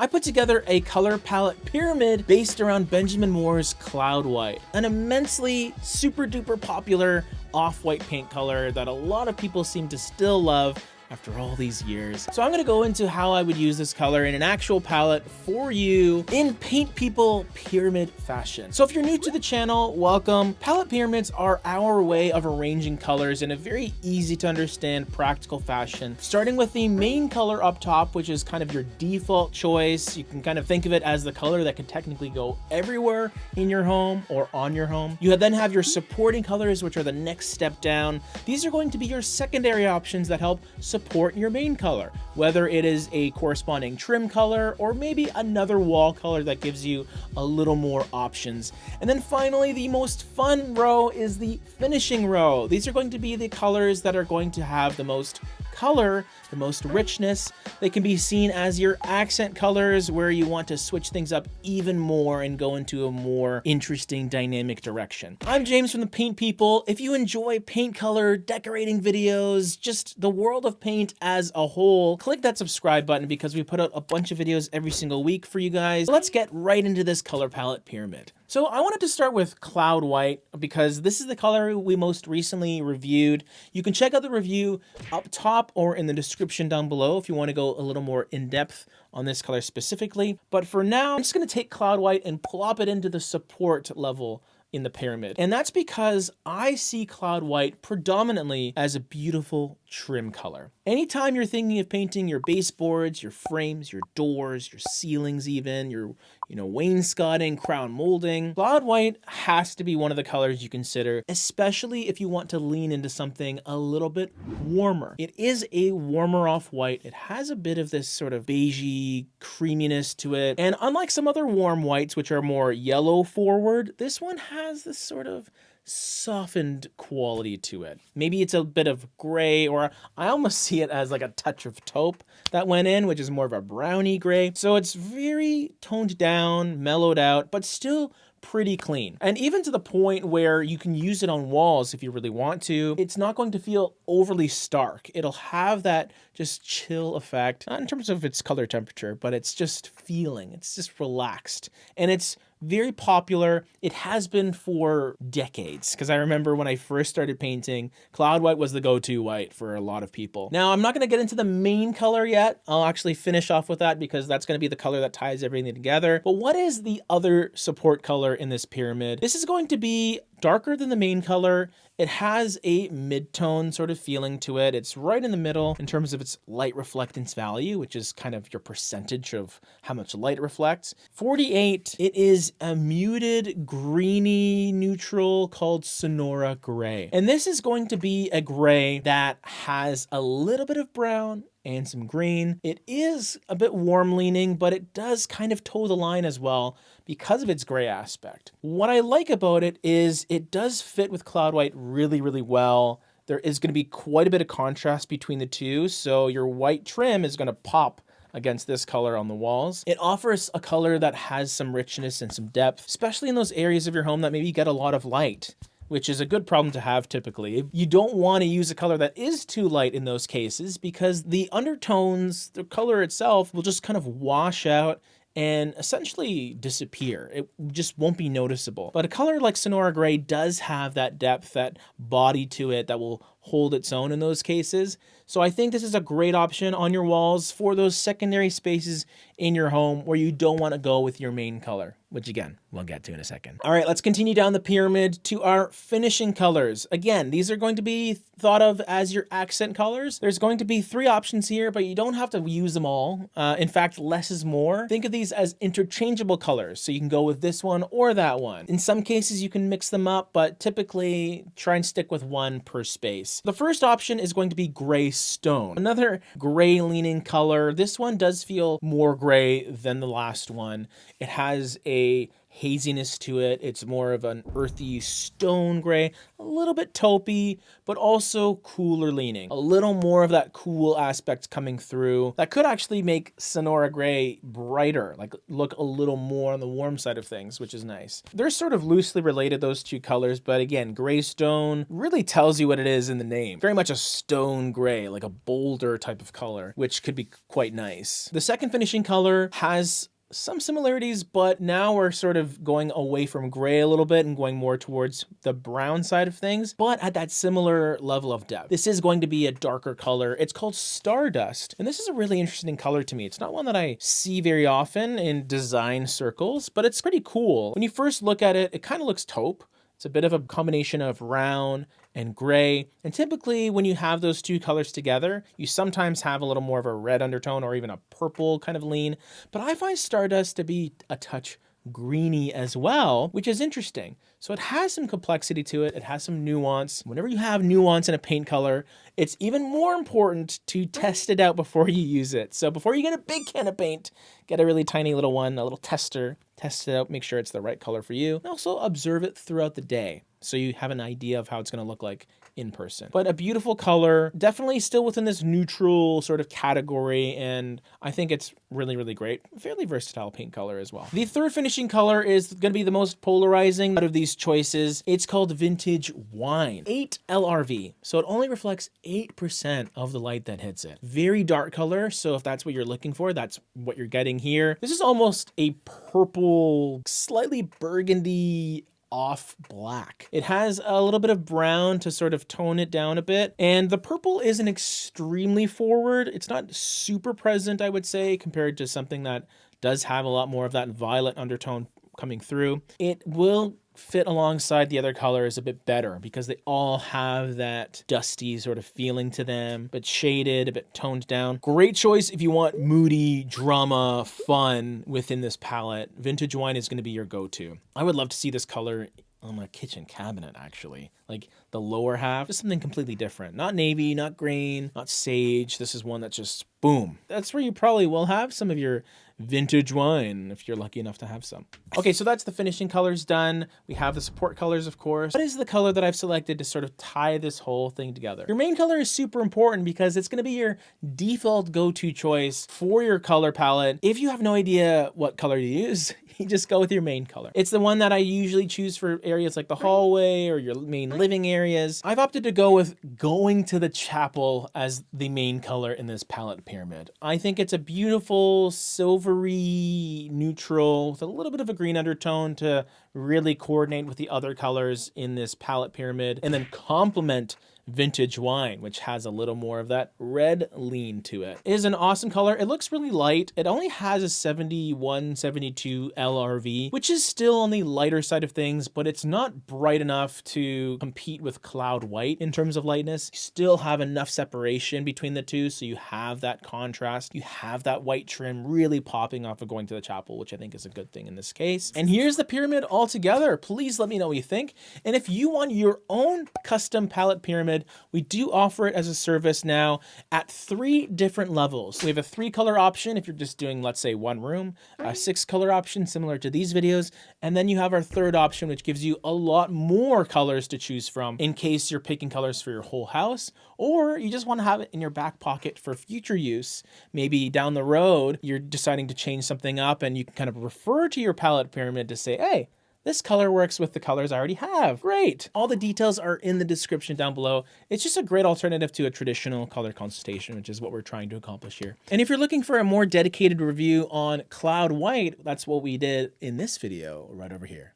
I put together a color palette pyramid based around Benjamin Moore's Cloud White, an immensely super duper popular off-white paint color that a lot of people seem to still love after all these years. So I'm gonna go into how I would use this color in an actual palette for you in Paint People pyramid fashion. So if you're new to the channel, welcome. Palette pyramids are our way of arranging colors in a very easy to understand practical fashion. Starting with the main color up top, which is kind of your default choice. You can kind of think of it as the color that can technically go everywhere in your home or on your home. You then have your supporting colors, which are the next step down. These are going to be your secondary options that help support your main color, whether it is a corresponding trim color or maybe another wall color that gives you a little more options. And then finally, the most fun row is the finishing row. These are going to be the colors that are going to have the most color, the most richness. They can be seen as your accent colors where you want to switch things up even more and go into a more interesting dynamic direction. I'm James from the Paint People. If you enjoy paint color, decorating videos, just the world of paint as a whole, click that subscribe button because we put out a bunch of videos every single week for you guys. Let's get right into this color palette pyramid. So I wanted to start with Cloud White because this is the color we most recently reviewed. You can check out the review up top or in the description down below if you want to go a little more in depth on this color specifically. But for now, I'm just going to take Cloud White and plop it into the support level in the pyramid. And that's because I see Cloud White predominantly as a beautiful trim color. Anytime you're thinking of painting your baseboards, your frames, your doors, your ceilings even, your wainscoting, crown molding, Cloud White has to be one of the colors you consider, especially if you want to lean into something a little bit warmer. It is a warmer off-white. It has a bit of this sort of beigey creaminess to it. And unlike some other warm whites, which are more yellow forward, this one has this sort of softened quality to it. Maybe it's a bit of gray, or I almost see it as like a touch of taupe that went in, which is more of a browny gray. So it's very toned down, mellowed out, but still pretty clean. And even to the point where you can use it on walls if you really want to. It's not going to feel overly stark. It'll have that just chill effect, not in terms of its color temperature, but it's just feeling, it's just relaxed. And it's very popular. It has been for decades, because I remember when I first started painting, Cloud White was the go-to white for a lot of people. Now, I'm not going to get into the main color yet. I'll actually finish off with that because that's going to be the color that ties everything together. But what is the other support color in this pyramid? This is going to be darker than the main color. It has a mid-tone sort of feeling to it. It's right in the middle in terms of its light reflectance value, which is kind of your percentage of how much light it reflects. 48, it is a muted greeny neutral called Sonora Gray. And this is going to be a gray that has a little bit of brown and some green. It is a bit warm leaning, but it does kind of toe the line as well because of its gray aspect. What I like about it is it does fit with Cloud White really, really well. There is going to be quite a bit of contrast between the two, so your white trim is going to pop against this color on the walls. It offers a color that has some richness and some depth, especially in those areas of your home that maybe get a lot of light, which is a good problem to have typically. You don't want to use a color that is too light in those cases because the undertones, the color itself will just kind of wash out and essentially disappear. It just won't be noticeable. But a color like Sonora Gray does have that depth, that body to it that will hold its own in those cases. So I think this is a great option on your walls for those secondary spaces in your home where you don't want to go with your main color, which again, we'll get to in a second. All right, let's continue down the pyramid to our finishing colors. Again, these are going to be thought of as your accent colors. There's going to be 3 options here, but you don't have to use them all. In fact, less is more. Think of these as interchangeable colors. So you can go with this one or that one. In some cases, you can mix them up, but typically try and stick with one per space. The first option is going to be gray stone, another gray leaning color. This one does feel more gray than the last one. It has a haziness to it. It's more of an earthy stone gray, a little bit taupey, but also cooler leaning. A little more of that cool aspect coming through. That could actually make Sonora Gray brighter, like look a little more on the warm side of things, which is nice. They're sort of loosely related, those two colors, but again, gray stone really tells you what it is in the name. Very much a stone gray, like a bolder type of color, which could be quite nice. The second finishing color has some similarities, but now we're sort of going away from gray a little bit and going more towards the brown side of things, but at that similar level of depth. This is going to be a darker color. It's called Stardust, and this is a really interesting color to me. It's not one that I see very often in design circles, but it's pretty cool. When you first look at it, it kind of looks taupe. It's a bit of a combination of brown and gray. And typically when you have those two colors together, you sometimes have a little more of a red undertone or even a purple kind of lean. But I find Stardust to be a touch greeny as well, which is interesting. So it has some complexity to it. It has some nuance. Whenever you have nuance in a paint color, it's even more important to test it out before you use it. So before you get a big can of paint, get a really tiny little one, a little tester, test it out, make sure it's the right color for you. And also observe it throughout the day so you have an idea of how it's going to look like in person. But a beautiful color, definitely still within this neutral sort of category, and I think it's really, really great. Fairly versatile paint color as well. The third finishing color is going to be the most polarizing out of these choices. It's called Vintage Wine. 8 LRV, so it only reflects 8% of the light that hits it. Very dark color, so if that's what you're looking for, that's what you're getting here. This is almost a purple, slightly burgundy, off black. It has a little bit of brown to sort of tone it down a bit. And the purple isn't extremely forward. It's not super present, I would say, compared to something that does have a lot more of that violet undertone coming through. It will fit alongside the other colors a bit better because they all have that dusty sort of feeling to them, but shaded, a bit toned down. Great choice if you want moody, drama, fun within this palette. Vintage Wine is going to be your go-to. I would love to see this color on my kitchen cabinet, actually. Like the lower half is something completely different. Not navy, not green, not sage. This is one that just boom. That's where you probably will have some of your vintage wine if you're lucky enough to have some. Okay, so that's the finishing colors done. We have the support colors, of course. What is the color that I've selected to sort of tie this whole thing together? Your main color is super important because it's going to be your default go-to choice for your color palette. If you have no idea what color to use, you just go with your main color. It's the one that I usually choose for areas like the hallway or your main living areas. I've opted to go with going to the chapel as the main color in this palette pyramid. I think it's a beautiful silvery neutral with a little bit of a green undertone to really coordinate with the other colors in this palette pyramid and then complement Vintage Wine, which has a little more of that red lean to it. It is an awesome color. It looks really light. It only has a 71, 72 LRV, which is still on the lighter side of things, but it's not bright enough to compete with Cloud White in terms of lightness. You still have enough separation between the two, so you have that contrast. You have that white trim really popping off of Going to the Chapel, which I think is a good thing in this case. And here's the pyramid all together. Please let me know what you think. And if you want your own custom palette pyramid, we do offer it as a service now at 3 different levels. We have a 3-color option if you're just doing, let's say, 1 room, a 6-color option similar to these videos, and then you have our 3rd option, which gives you a lot more colors to choose from in case you're picking colors for your whole house, or you just want to have it in your back pocket for future use. Maybe down the road, you're deciding to change something up and you can kind of refer to your palette pyramid to say, hey, this color works with the colors I already have. Great. All the details are in the description down below. It's just a great alternative to a traditional color consultation, which is what we're trying to accomplish here. And if you're looking for a more dedicated review on Cloud White, that's what we did in this video right over here.